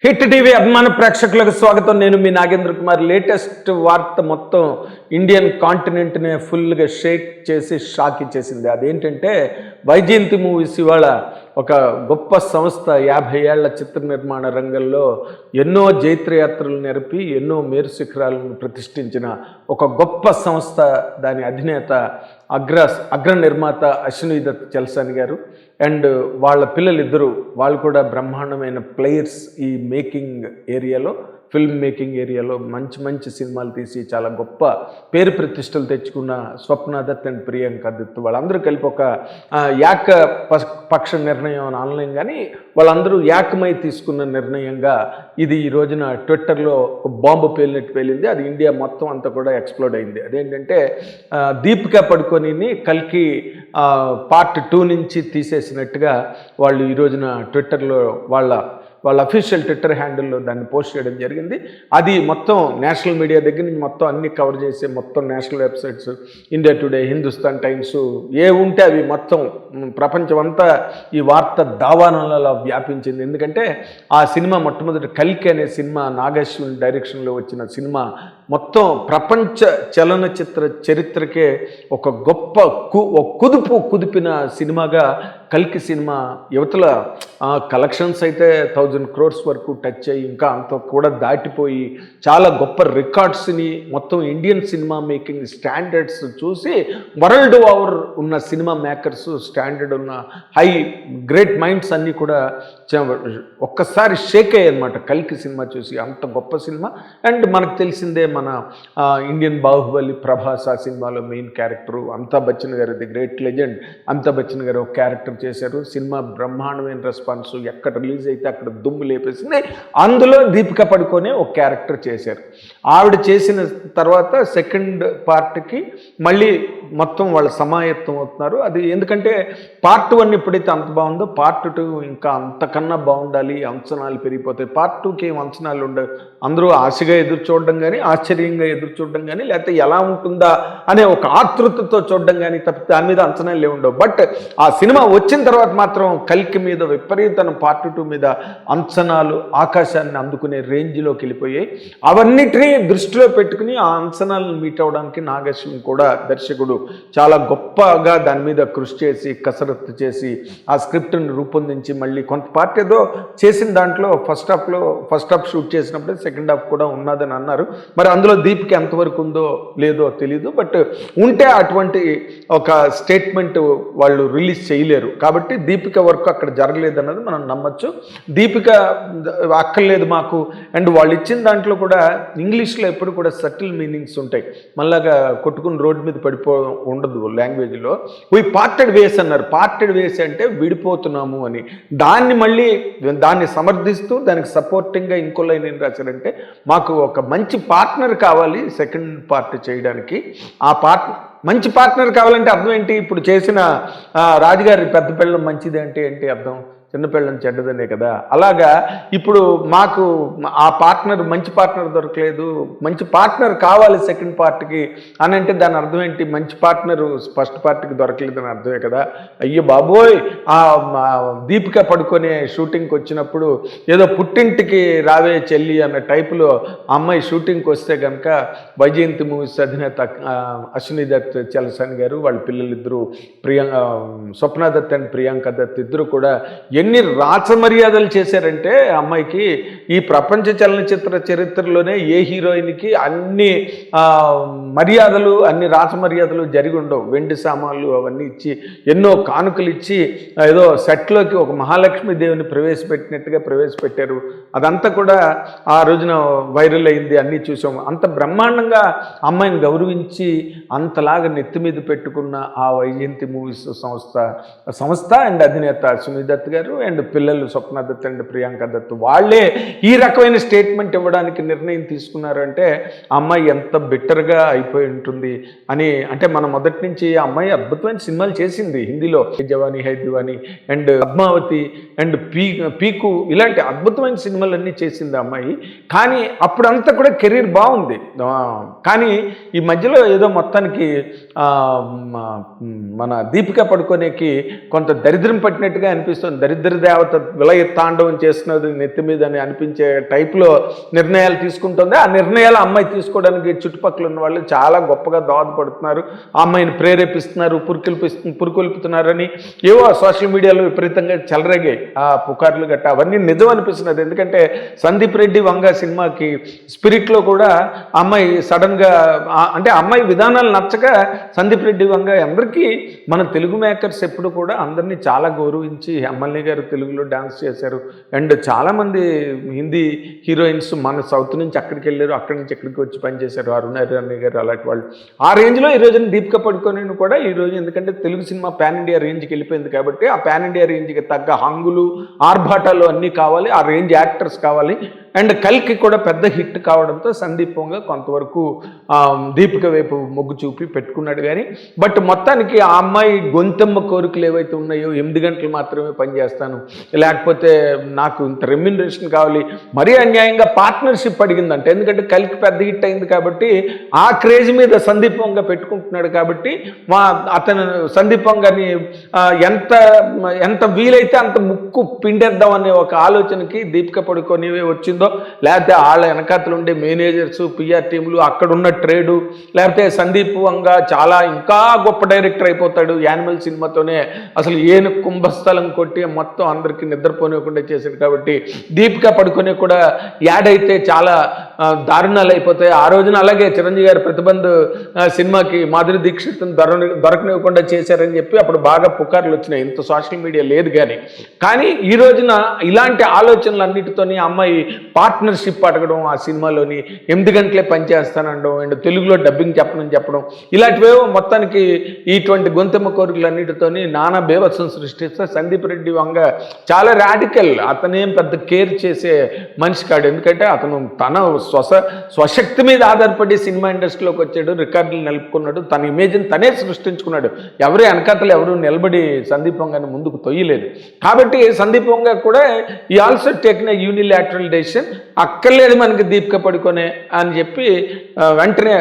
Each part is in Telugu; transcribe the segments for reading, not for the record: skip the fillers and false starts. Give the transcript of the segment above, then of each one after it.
హిట్ టీవీ అభిమాన ప్రేక్షకులకు స్వాగతం. నేను మీ నాగేంద్ర కుమార్. లేటెస్ట్ వార్త మొత్తం ఇండియన్ కాంటినెంట్నే ఫుల్గా షేక్ చేసి షాక్ ఇచ్చేసింది. అదేంటంటే వైజయంతి మూవీస్ ఇవాళ ఒక గొప్ప సంస్థ 50 ఏళ్ల చిత్ర నిర్మాణ రంగంలో ఎన్నో జైత్రయాత్రలు నెరపి ఎన్నో మేరు శిఖరాలను ప్రతిష్ఠించిన ఒక గొప్ప సంస్థ, దాని అధినేత అగ్ర నిర్మాత అశ్విని దత్ చలసాని గారు అండ్ వాళ్ళ పిల్లలిద్దరూ, వాళ్ళు కూడా బ్రహ్మాండమైన ప్లేయర్స్ ఈ మేకింగ్ ఏరియాలో, ఫిల్మ్ మేకింగ్ ఏరియాలో మంచి మంచి సినిమాలు తీసి చాలా గొప్ప పేరు ప్రతిష్టలు తెచ్చుకున్న స్వప్న దత్ అండ్ ప్రియాంక దత్ వాళ్ళందరూ కలిపి ఒక పక్ష నిర్ణయం అని అనలేం, కానీ వాళ్ళందరూ ఏకమై తీసుకున్న నిర్ణయంగా ఇది ఈ రోజున ట్విట్టర్లో బాంబు పేలింది. అది ఇండియా మొత్తం అంతా కూడా ఎక్స్ప్లోడ్ అయింది. అదేంటంటే దీపికా పడుకోనిని కల్కి పార్ట్ 2 నుంచి తీసేసినట్టుగా వాళ్ళు ఈ రోజున ట్విట్టర్లో వాళ్ళ అఫీషియల్ ట్విట్టర్ హ్యాండిల్లో దాన్ని పోస్ట్ చేయడం జరిగింది. అది మొత్తం నేషనల్ మీడియా దగ్గర నుంచి మొత్తం అన్ని కవర్ చేసే మొత్తం national websites, India Today, Hindustan Times ఏ ఉంటే అవి మొత్తం ప్రపంచం అంతా ఈ వార్త దావానంలో వ్యాపించింది. ఎందుకంటే ఆ సినిమా మొట్టమొదటి కల్కి అనే సినిమా నాగేశ్వరి డైరెక్షన్లో వచ్చిన సినిమా మొత్తం ప్రపంచ చలనచిత్ర చరిత్రకే ఒక గొప్ప కుదిపిన సినిమాగా కల్కి సినిమా యువతల కలెక్షన్స్ అయితే 1000 crores వరకు టచ్ అయ్యి ఇంకా అంత కూడా దాటిపోయి చాలా గొప్ప రికార్డ్స్ని మొత్తం ఇండియన్ సినిమా మేకింగ్ స్టాండర్డ్స్ చూసి వరల్డ్ ఓవర్ ఉన్న సినిమా మేకర్స్, స్టాండర్డ్ ఉన్న హై గ్రేట్ మైండ్స్ అన్నీ కూడా ఒక్కసారి షేక్ అయ్యాయి అన్నమాట కల్కి సినిమా చూసి. అంత గొప్ప సినిమా. అండ్ మనకు తెలిసిందే మన ఇండియన్ బాహుబలి ప్రభాస్ ఆ సినిమాలో మెయిన్ క్యారెక్టరు. అమితాబ్ బచ్చన్ గారు, the great legend Amitabh Bachchan గారు ఒక క్యారెక్టర్ చేశారు. సినిమా బ్రహ్మాండమైన రెస్పాన్స్, ఎక్కడ రిలీజ్ అయితే అక్కడ దుమ్ము లేపేసింది. అందులో దీపికా పడుకోనే ఒక క్యారెక్టర్ చేశారు. ఆవిడ చేసిన తర్వాత సెకండ్ పార్ట్కి మళ్ళీ మొత్తం వాళ్ళు సమాయత్తం అవుతున్నారు. అది ఎందుకంటే పార్ట్ 1 ఎప్పుడైతే అంత బాగుందో పార్ట్ 2 ఇంకా అంతకన్నా బాగుండాలి, అంచనాలు పెరిగిపోతాయి. పార్ట్ 2కి ఏం అంచనాలు ఉండవు. అందరూ ఆశగా ఎదురు చూడడం కానీ, ఆశ్చర్యంగా ఎదురు చూడడం కానీ, లేకపోతే ఎలా ఉంటుందా అనే ఒక ఆతృతతో చూడడం కానీ తప్పితే దాని మీద అంచనాలు ఉండవు. బట్ ఆ సినిమా వచ్చిన తర్వాత మాత్రం కల్కి మీద విపరీతమైన పార్ట్ 2 మీద అంచనాలు ఆకాశాన్ని అందుకునే రేంజ్లోకి వెళ్ళిపోయాయి. అవన్నిటినీ దృష్టిలో పెట్టుకుని ఆ అంచనాలను మీట్ అవ్వడానికి నాగేశ్వరం కూడా దర్శకుడు చాలా గొప్పగా దాని మీద కృషి చేసి కసరత్తు చేసి ఆ స్క్రిప్ట్ని రూపొందించి మళ్ళీ కొంత పార్ట్ ఏదో చేసిన దాంట్లో ఫస్ట్ హాఫ్ షూట్ చేసినప్పుడే సెకండ్ హాఫ్ కూడా ఉన్నదని అన్నారు. మరి అందులో దీపిక ఎంతవరకు ఉందో లేదో తెలీదు. బట్ ఉంటే అటువంటి ఒక స్టేట్మెంట్ వాళ్ళు రిలీజ్ చేయలేరు. కాబట్టి దీపిక వర్క్ అక్కడ జరగలేదన్నది మనం నమ్మచ్చు. దీపిక అక్కర్లేదు మాకు. అండ్ వాళ్ళు ఇచ్చిన దాంట్లో కూడా ఇంగ్లీష్లో ఎప్పుడు కూడా సటిల్ మీనింగ్స్ ఉంటాయి. మళ్ళాగా కొట్టుకుని రోడ్డు మీద ఉండదు లాంగ్వేజ్లో. వీ పార్టెడ్ వేస్ అన్నారు. పార్టెడ్ వేస్ అంటే విడిపోతున్నాము అని. దాన్ని సమర్థిస్తూ దానికి సపోర్టింగ్గా ఇంకో లైన్ ఏం రాశారంటే, మాకు ఒక మంచి పార్ట్నర్ కావాలి సెకండ్ పార్ట్ చేయడానికి. ఆ మంచి పార్ట్నర్ కావాలంటే అర్థం ఏంటి? ఇప్పుడు చేసిన రాజుగారి పెద్ద పిల్లలు మంచిది అంటే ఏంటి అర్థం? చిన్నపిల్లని చెడ్డదనే కదా. అలాగా ఇప్పుడు మాకు ఆ మంచి పార్ట్నర్ దొరకలేదు, మంచి పార్ట్నర్ కావాలి సెకండ్ పార్ట్కి అని అంటే దాని అర్థం ఏంటి? మంచి పార్ట్నరు ఫస్ట్ పార్ట్కి దొరకలేదని అర్థమే కదా. అయ్యో బాబోయ్, ఆ దీపిక పడుకునే షూటింగ్కి వచ్చినప్పుడు ఏదో పుట్టింటికి రావే చెల్లి అన్న టైపులో అమ్మాయి షూటింగ్కి వస్తే కనుక వైజయంతి మూవీస్ అధినేత అశ్విని దత్ చలసాని గారు, వాళ్ళ పిల్లలిద్దరూ స్వప్న దత్ అండ్ ప్రియాంక దత్ ఇద్దరు కూడా ఎన్ని రాచమర్యాదలు చేశారంటే అమ్మాయికి. ఈ ప్రపంచ చలనచిత్ర చరిత్రలోనే ఏ హీరోయిన్కి అన్ని మర్యాదలు, అన్ని రాచమర్యాదలు జరిగి ఉండవు. వెండి సామాన్లు అవన్నీ ఇచ్చి, ఎన్నో కానుకలు ఇచ్చి, ఏదో సెట్లోకి ఒక మహాలక్ష్మి దేవిని ప్రవేశపెట్టినట్టుగా ప్రవేశపెట్టారు. అదంతా కూడా ఆ రోజున వైరల్ అయింది, అన్నీ చూసాము. అంత బ్రహ్మాండంగా అమ్మాయిని గౌరవించి అంతలాగా నెత్తి మీద పెట్టుకున్న ఆ వైజయంతి మూవీస్ సంస్థ అండ్ అధినేత అశ్విని దత్ గారు అండ్ పిల్లలు స్వప్న దత్ అండ్ ప్రియాంక దత్ వాళ్ళే ఈ రకమైన స్టేట్మెంట్ ఇవ్వడానికి నిర్ణయం తీసుకున్నారంటే అమ్మాయి ఎంత బిట్టర్గా అయిపోయి ఉంటుంది అని. అంటే మన మొదటి నుంచి ఆ అమ్మాయి అద్భుతమైన సినిమాలు చేసింది హిందీలో, జవానీ హై దివానీ అండ్ పద్మావతి అండ్ పీకు ఇలాంటి అద్భుతమైన సినిమాలన్నీ చేసింది ఆ అమ్మాయి. కానీ అప్పుడంతా కూడా కెరీర్ బాగుంది. కానీ ఈ మధ్యలో ఏదో మొత్తానికి మన దీపికా పడుకోనేకి కొంత దరిద్రం పట్టినట్టుగా అనిపిస్తుంది. దరిద్ర దేవత విలయ తాండవం చేస్తున్నది నెత్తి మీద అని అనిపించే టైప్లో నిర్ణయాలు తీసుకుంటుంది. ఆ నిర్ణయాలు అమ్మాయి తీసుకోవడానికి చుట్టుపక్కల ఉన్న వాళ్ళు చాలా గొప్పగా దోహదపడుతున్నారు, ఆ అమ్మాయిని ప్రేరేపిస్తున్నారు, పురుకొల్పుతున్నారని ఏవో సోషల్ మీడియాలో విపరీతంగా చెలరేగాయి ఆ పుకార్లు గట్ట. అవన్నీ నిజం అనిపిస్తున్నది. ఎందుకంటే సందీప్ రెడ్డి వంగ సినిమాకి స్పిరిట్లో కూడా అమ్మాయి సడన్గా అంటే అమ్మాయి విధానాలు నచ్చక సందీప్ రెడ్డి వంగ అందరికీ మన తెలుగు మేకర్స్ ఎప్పుడు కూడా అందరినీ చాలా గౌరవించి ఎమ్మెల్యే గారు తెలుగులో డాన్స్ చేశారు. అండ్ చాలామంది హిందీ హీరోయిన్స్ మన సౌత్ నుంచి అక్కడికి వెళ్ళారు, అక్కడి నుంచి ఎక్కడికి వచ్చి పనిచేశారు, అరుణారాణి గారు అలాంటి వాళ్ళు. ఆ రేంజ్లో ఈ రోజున దీపికా పడుకోని కూడా ఈరోజు ఎందుకంటే తెలుగు సినిమా పాన్ ఇండియా రేంజ్కి వెళ్ళిపోయింది కాబట్టి ఆ పాన్ ఇండియా రేంజ్కి తగ్గ హంగులు ఆర్భాటాలు అన్నీ కావాలి, ఆ రేంజ్ యాక్టర్స్ కావాలి. అండ్ కల్కి కూడా పెద్ద హిట్ కావడంతో సందీప్ వంగ కొంతవరకు దీపిక వైపు మొగ్గు చూపి పెట్టుకున్నాడు. కానీ బట్ మొత్తానికి ఆ అమ్మాయి గొంతెమ్మ కోరికలు ఏవైతే ఉన్నాయో 8 గంటలు మాత్రమే పనిచేస్తాను, లేకపోతే నాకు ఇంత రెమ్యునరేషన్ కావాలి, మరీ అన్యాయంగా పార్ట్నర్షిప్ అడిగిందంట. ఎందుకంటే కల్కి పెద్ద హిట్ అయింది కాబట్టి ఆ క్రేజ్ మీద సందీప్ వంగ పెట్టుకుంటున్నాడు కాబట్టి అతను సందీప్ వంగని ఎంత వీలైతే అంత ముక్కు పిండేద్దాం అనే ఒక ఆలోచనకి దీపిక పడుకొని వచ్చిందో, లేకపోతే వాళ్ళ వెనకాతలు ఉండే మేనేజర్స్ పిఆర్ టీంలు అక్కడున్న ట్రేడు, లేకపోతే సందీప్ వంగ చాలా ఇంకా గొప్ప డైరెక్టర్ అయిపోతాడు యానిమల్ సినిమాతోనే, అసలు ఏను కుంభస్థలం కొట్టి మొత్తం అందరికీ నిద్రపోనివ్వకుండా చేశాడు కాబట్టి దీపికా పడుకొని కూడా యాడ్ అయితే చాలా దారుణాలు అయిపోతాయి. ఆ రోజున అలాగే చిరంజీవి గారు ప్రతిబంధ్ సినిమాకి మాధురి దీక్షిత్ని దొరకనివ్వకుండా చేశారని చెప్పి అప్పుడు బాగా పుకార్లు వచ్చినాయి. ఇంత సోషల్ మీడియా లేదు. కానీ ఈ రోజున ఇలాంటి ఆలోచనలు అన్నిటితోని అమ్మాయి పార్ట్నర్షిప్ అడగడం, ఆ సినిమాలోని 8 గంటలే పనిచేస్తానడం అండ్ తెలుగులో డబ్బింగ్ చెప్పడం ఇలాంటివేవో మొత్తానికి ఇటువంటి గొంతెమ్మ కోరికలన్నిటితోని నానా బేవత్సం సృష్టిస్తే సందీప్ రెడ్డి వంగ చాలా రాడికల్. అతనేం పెద్ద కేర్ చేసే మనిషి కాడు. ఎందుకంటే అతను తన స్వశక్తి మీద ఆధారపడి సినిమా ఇండస్ట్రీలోకి వచ్చాడు, రికార్డులు నిలుపుకున్నాడు, తన ఇమేజ్ని తనే సృష్టించుకున్నాడు. ఎవరు వెనకాతలు ఎవరు నిలబడి సందీప్ వంగని ముందుకు తొయ్యలేదు. కాబట్టి సందీప్ వంగ కూడా ఈ ఆల్సో టేకిన్ ఏ యూనిలాటరల్ డెసిషన్. అక్కర్లేదు మనకి దీపిక పడుకోనే అని చెప్పి వెంటనే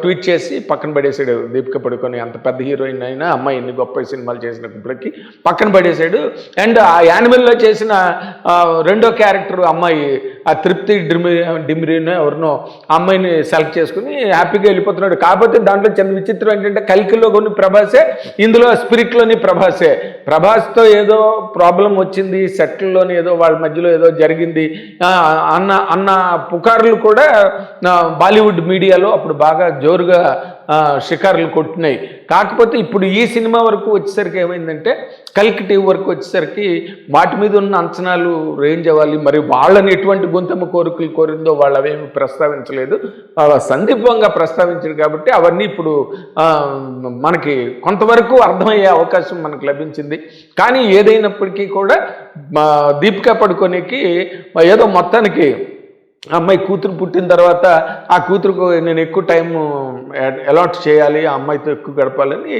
ట్వీట్ చేసి పక్కన పడేసాడు. దీపిక పడుకోనే అంత పెద్ద హీరోయిన్ అయినా అమ్మాయి ఎన్ని గొప్ప సినిమాలు చేసినప్పటికీ పక్కన పడేసాడు. అండ్ ఆ యానిమల్లో చేసిన రెండో క్యారెక్టర్ అమ్మాయి ఆ తృప్తి డిమ్రీనో ఎవరినో అమ్మాయిని సెలెక్ట్ చేసుకుని హ్యాపీగా వెళ్ళిపోతున్నాడు. కాకపోతే దాంట్లో చిన్న విచిత్రం ఏంటంటే కల్కిలో కొన్ని ప్రభాసే, ఇందులో స్పిరిట్లోని ప్రభాసే. ప్రభాస్తో ఏదో ప్రాబ్లం వచ్చింది, సెట్ల్లోని ఏదో వాళ్ళ మధ్యలో ఏదో జరిగింది అన్న పుకార్లు కూడా బాలీవుడ్ మీడియాలో అప్పుడు బాగా జోరుగా షికార్లు కొట్టినాయి. కాకపోతే ఇప్పుడు ఈ సినిమా వరకు వచ్చేసరికి ఏమైందంటే కల్కి టీవీ వరకు వచ్చేసరికి వాటి మీద ఉన్న అంచనాలు రేంజ్ అవ్వాలి. మరి వాళ్ళని ఎటువంటి గొంతెమ్మ కోరికలు కోరిందో వాళ్ళు అవేమి ప్రస్తావించలేదు, సందీప్ వంగ ప్రస్తావించారు. కాబట్టి అవన్నీ ఇప్పుడు మనకి కొంతవరకు అర్థమయ్యే అవకాశం మనకు లభించింది. కానీ ఏదైనప్పటికీ కూడా దీపికా పడుకోనికి ఏదో మొత్తానికి అమ్మాయి కూతురు పుట్టిన తర్వాత ఆ కూతురుకు నేను ఎక్కువ టైం అలాట్ చేయాలి, ఆ అమ్మాయితో ఎక్కువ గడపాలని,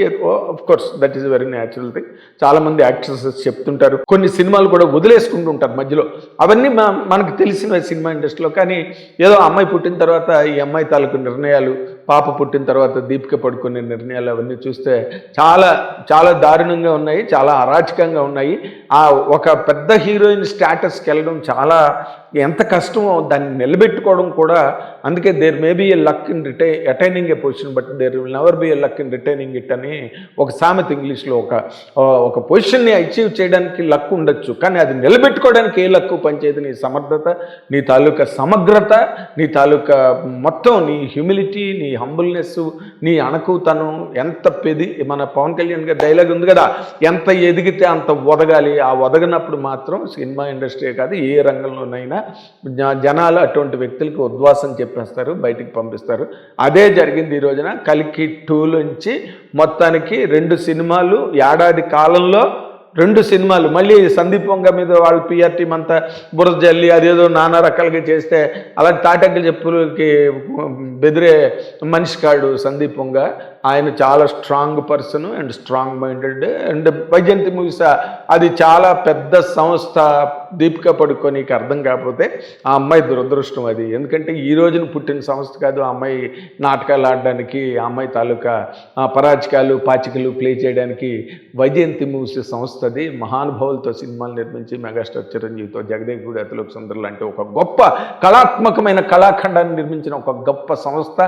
of course that is very natural thing. చాలామంది యాక్ట్రెసెస్ చెప్తుంటారు, కొన్ని సినిమాలు కూడా వదిలేసుకుంటూ ఉంటారు మధ్యలో. అవన్నీ మనకు తెలిసిన సినిమా ఇండస్ట్రీలో. కానీ ఏదో అమ్మాయి పుట్టిన తర్వాత ఈ అమ్మాయి తాలూకు నిర్ణయాలు, పాప పుట్టిన తర్వాత దీపిక పడుకునే నిర్ణయాలు అవన్నీ చూస్తే చాలా చాలా దారుణంగా ఉన్నాయి, చాలా అరాచకంగా ఉన్నాయి. ఆ ఒక పెద్ద హీరోయిన్ స్టేటస్కి వెళ్ళడం చాలా ఎంత కష్టమో దాన్ని నిలబెట్టుకోవడం కూడా. అందుకే there may be a luck in attaining a position but there will never be a luck in retaining it అని ఒక సామెత ఇంగ్లీష్లో. ఒక పొజిషన్ని అచీవ్ చేయడానికి లక్ ఉండొచ్చు, కానీ అది నిలబెట్టుకోవడానికి ఏ లక్కు పనిచేయదు. నీ సమర్థత, నీ తాలూకా సమగ్రత, నీ తాలూకా మొత్తం నీ హ్యూమిలిటీ, నీ హంబుల్నెస్, నీ అణకుతనం ఎంత మన పవన్ కళ్యాణ్ గారి డైలాగ్ ఉంది కదా, ఎంత ఎదిగితే అంత ఒదగాలి. ఆ ఒదగనప్పుడు మాత్రం సినిమా ఇండస్ట్రీ కాదు ఏ రంగంలోనైనా జనాలు అటువంటి వ్యక్తులకి ఉద్వాసం చెప్పేస్తారు, బయటికి పంపిస్తారు. అదే జరిగింది ఈ రోజున. కల్కి 2 నుంచి మొత్తానికి 2 సినిమాలు ఏడాది కాలంలో 2 సినిమాలు మళ్ళీ సందీప్ వంగ మీద వాళ్ళ పిఆర్ టీం అంతా బురద జల్లి అదేదో నానా రకాలుగా చేస్తే అలాంటి తాటంకి చెప్పులకి బెదిరే మనిషి కాడు సందీప్ వంగ. ఆయన చాలా strong person and strong minded. And Vyjayanthi movies అది చాలా పెద్ద సంస్థ. దీపికా పడుకోనికి అర్థం కాకపోతే ఆ అమ్మాయి దురదృష్టం అది. ఎందుకంటే ఈ రోజున పుట్టిన సంస్థ కాదు. ఆ అమ్మాయి నాటకాలు ఆడడానికి, ఆ అమ్మాయి తాలూకా పరాజకాలు పాచికలు ప్లే చేయడానికి వైజయంతి మూవీస్ సంస్థ అది. మహానుభావులతో సినిమాలు నిర్మించి మెగాస్టార్ చిరంజీవితో, జగదేవ్ గూడి, అతిలోక్ సుందర్ లాంటి ఒక గొప్ప కళాత్మకమైన కళాఖండాన్ని నిర్మించిన ఒక గొప్ప సంస్థ.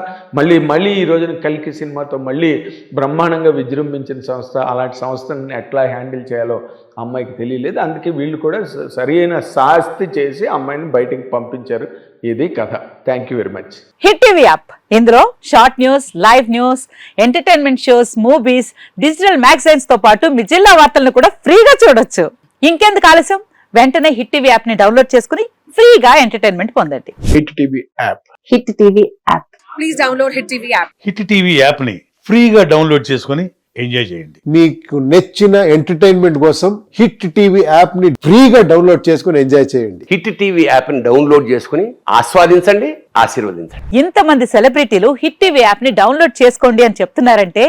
మళ్ళీ ఈ రోజున కల్కి సినిమాతో మళ్ళీ బ్రహ్మాండంగా విజృంభించిన సంస్థ. అలాంటి సంస్థను ఎట్లా హ్యాండిల్ చేయాలో అమ్మాయికి తెలియలేదు. అందుకే వీళ్ళు కూడా సరైన శాస్తి చేసి అమ్మాయిని బయటికి పంపించారు. ఇది కథ. Thank you very much. Hit TV app, ఇందులో short news, live news, entertainment shows, movies, digital magazines తో పాటు మీ జిల్లా వార్తలను కూడా ఫ్రీగా చూడొచ్చు. ఇంకెందుకు ఆలస్యం, వెంటనే హిట్ టీవీ యాప్ ని డౌన్లోడ్ చేసుకుని ఫ్రీగా ఎంటర్టైన్మెంట్ పొందండి. Hit TV app. Hit TV app. Please download hit TV app. Hit TV app ని ఫ్రీగా డౌన్లోడ్ చేసుకొని ఎంజాయ్ చేయండి. మీకు నచ్చిన ఎంటర్టైన్మెంట్ కోసం హిట్ టీవీ యాప్ ని ఫ్రీగా డౌన్లోడ్ చేసుకొని ఎంజాయ్ చేయండి. హిట్ టీవీ యాప్ ని డౌన్లోడ్ చేసుకుని ఆస్వాదించండి, ఆశీర్వదించండి. ఇంతమంది సెలబ్రిటీలు హిట్ టీవీ యాప్ ని డౌన్లోడ్ చేసుకోండి అని చెప్తున్నారంటే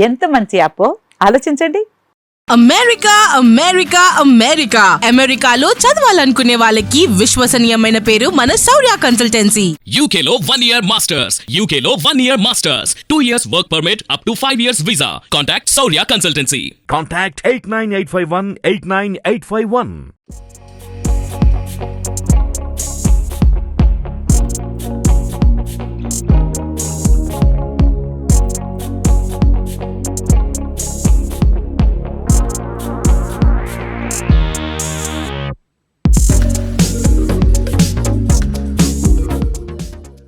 ఎంత మంచి యాప్ ఆలోచించండి. అమెరికా అమెరికా అమెరికా అమెరికాలో చదవాలనుకునే వాళ్ళకి విశ్వసనీయమైన పేరు మన శౌర్య కన్సల్టెన్సీ. UK లో 1 year masters, UK లో 1 year masters, 2 years work permit up to 5 years visa. Contact Saurya Consultancy. Contact 89851 89851.